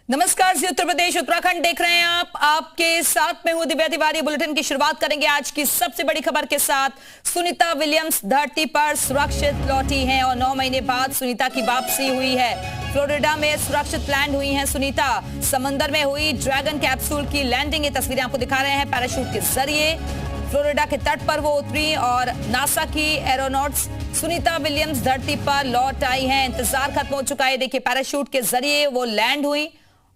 नमस्कार जी, उत्तर प्रदेश उत्तराखंड देख रहे हैं आप। आपके साथ में हूं दिव्या तिवारी। बुलेटिन की शुरुआत करेंगे आज की सबसे बड़ी खबर के साथ। सुनीता विलियम्स धरती पर सुरक्षित लौटी हैं और 9 महीने बाद सुनीता की वापसी हुई है। फ्लोरिडा में सुरक्षित लैंड हुई हैं सुनीता। समंदर में हुई ड्रैगन कैप्सूल की लैंडिंग, ये तस्वीरें आपको दिखा रहे हैं पैराशूट के जरिए। फ्लोरिडा के तट पर वो उतरी और नासा की एरोनॉट्स सुनीता विलियम्स धरती पर लौट आई हैं। इंतजार खत्म हो चुका है। देखिए, पैराशूट के जरिए वो लैंड हुई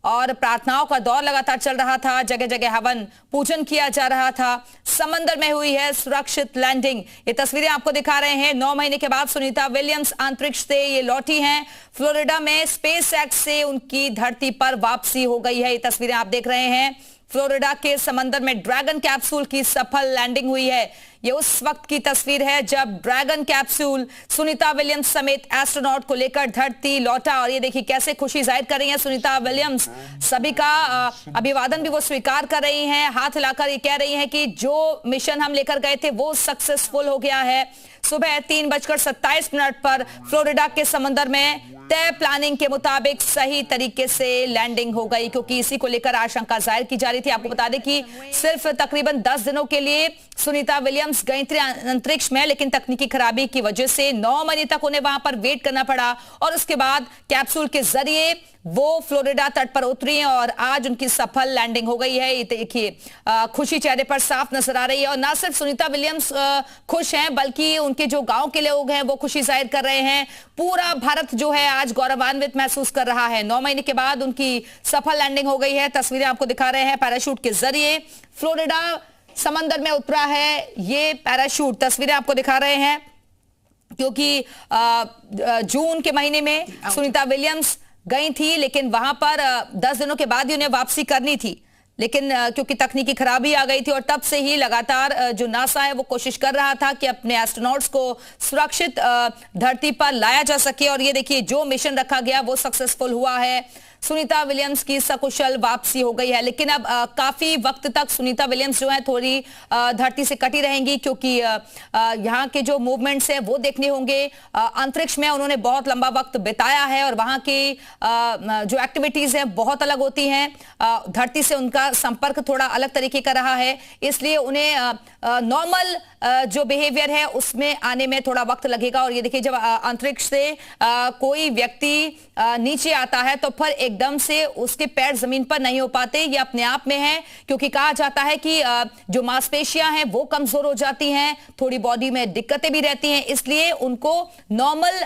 और प्रार्थनाओं का दौर लगातार चल रहा था। जगह जगह हवन पूजन किया जा रहा था। समंदर में हुई है सुरक्षित लैंडिंग। ये तस्वीरें आपको दिखा रहे हैं। 9 महीने के बाद सुनीता विलियम्स अंतरिक्ष से ये लौटी हैं। फ्लोरिडा में स्पेस एक्स से उनकी धरती पर वापसी हो गई है। ये तस्वीरें आप देख रहे हैं। फ्लोरिडा के समंदर में ड्रैगन कैप्सूल की सफल लैंडिंग हुई है। ये उस वक्त की तस्वीर है जब ड्रैगन कैप्सूल सुनीता विलियम्स समेत एस्ट्रोनॉट को लेकर धरती लौटा। और ये देखिए कैसे खुशी जाहिर कर रही हैं सुनीता विलियम्स। सभी का अभिवादन भी वो स्वीकार कर रही हैं। हाथ हिलाकर ये कह रही हैं कि जो मिशन हम लेकर गए थे वो सक्सेसफुल हो गया है। सुबह 3:27 पर फ्लोरिडा के समंदर में तय प्लानिंग के मुताबिक सही तरीके से लैंडिंग हो गई, क्योंकि इसी को लेकर आशंका जाहिर की जा रही थी। आपको बता दें कि सिर्फ तकरीबन 10 दिनों के लिए सुनीता विलियम्स गई थी अंतरिक्ष में, लेकिन तकनीकी खराबी की वजह से 9 महीने तक उन्हें वहां पर वेट करना पड़ा और उसके बाद कैप्सूल के जरिए वो फ्लोरिडा तट पर उतरी और आज उनकी सफल लैंडिंग हो गई है। ये देखिए खुशी चेहरे पर साफ नजर आ रही है। और ना सिर्फ सुनीता विलियम्स खुश हैं, बल्कि उनके जो गांव के लोग हैं वो खुशी जाहिर कर रहे हैं। पूरा भारत जो है आज गौरवान्वित महसूस कर रहा है। 9 महीने के बाद उनकी सफल लैंडिंग हो गई है। तस्वीरें आपको दिखा रहे हैं पैराशूट के जरिए। फ्लोरिडा समंदर में उतरा है ये पैराशूट। तस्वीरें आपको दिखा रहे हैं क्योंकि जून के महीने में सुनीता विलियम्स गई थी, लेकिन वहां पर 10 दिनों के बाद ही उन्हें वापसी करनी थी, लेकिन क्योंकि तकनीकी खराबी आ गई थी और तब से ही लगातार जो नासा है वो कोशिश कर रहा था कि अपने एस्ट्रोनॉट्स को सुरक्षित धरती पर लाया जा सके। और ये देखिए जो मिशन रखा गया वो सक्सेसफुल हुआ है। सुनीता विलियम्स की सकुशल वापसी हो गई है, लेकिन अब काफी वक्त तक सुनीता विलियम्स जो है थोड़ी धरती से कटी रहेंगी, क्योंकि यहाँ के जो मूवमेंट्स है वो देखने होंगे। अंतरिक्ष में उन्होंने बहुत लंबा वक्त बिताया है और वहाँ की जो एक्टिविटीज है बहुत अलग होती हैं। धरती से उनका संपर्क थोड़ा अलग तरीके का रहा है, इसलिए उन्हें नॉर्मल जो बिहेवियर है उसमें आने में थोड़ा वक्त लगेगा। और ये देखिए जब अंतरिक्ष से कोई व्यक्ति नीचे आता है तो फिर एकदम से उसके पैर जमीन पर नहीं हो पाते। ये अपने आप में है, क्योंकि कहा जाता है कि जो मांसपेशियां हैं वो कमजोर हो जाती हैं, थोड़ी बॉडी में दिक्कतें भी रहती हैं, इसलिए उनको नॉर्मल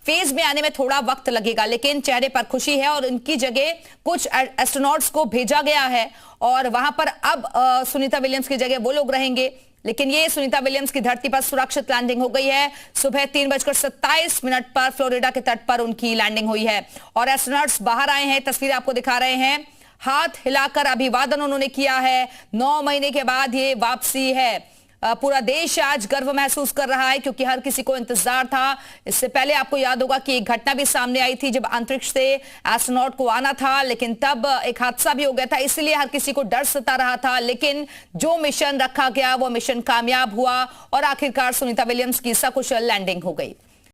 फेज में आने में थोड़ा वक्त लगेगा। लेकिन चेहरे पर खुशी है और इनकी जगह कुछ एस्ट्रोनॉट्स को भेजा गया है और वहां पर अब सुनीता विलियम्स की जगह वो लोग रहेंगे। लेकिन ये सुनीता विलियम्स की धरती पर सुरक्षित लैंडिंग हो गई है। सुबह 3:27 पर फ्लोरिडा के तट पर उनकी लैंडिंग हुई है और एस्ट्रोनॉट्स बाहर आए हैं। तस्वीर आपको दिखा रहे हैं। हाथ हिलाकर अभिवादन उन्होंने किया है। 9 महीने के बाद ये वापसी है। पूरा देश आज गर्व महसूस कर रहा है, क्योंकि हर किसी को इंतजार था। इससे पहले आपको याद होगा कि एक घटना भी सामने आई थी जब अंतरिक्ष से एस्ट्रोनॉट को आना था, लेकिन तब एक हादसा भी हो गया था, इसलिए हर किसी को डर सता रहा था। लेकिन जो मिशन रखा गया वो मिशन कामयाब हुआ और आखिरकार सुनीता विलियम्स की सकुशल लैंडिंग हो गई।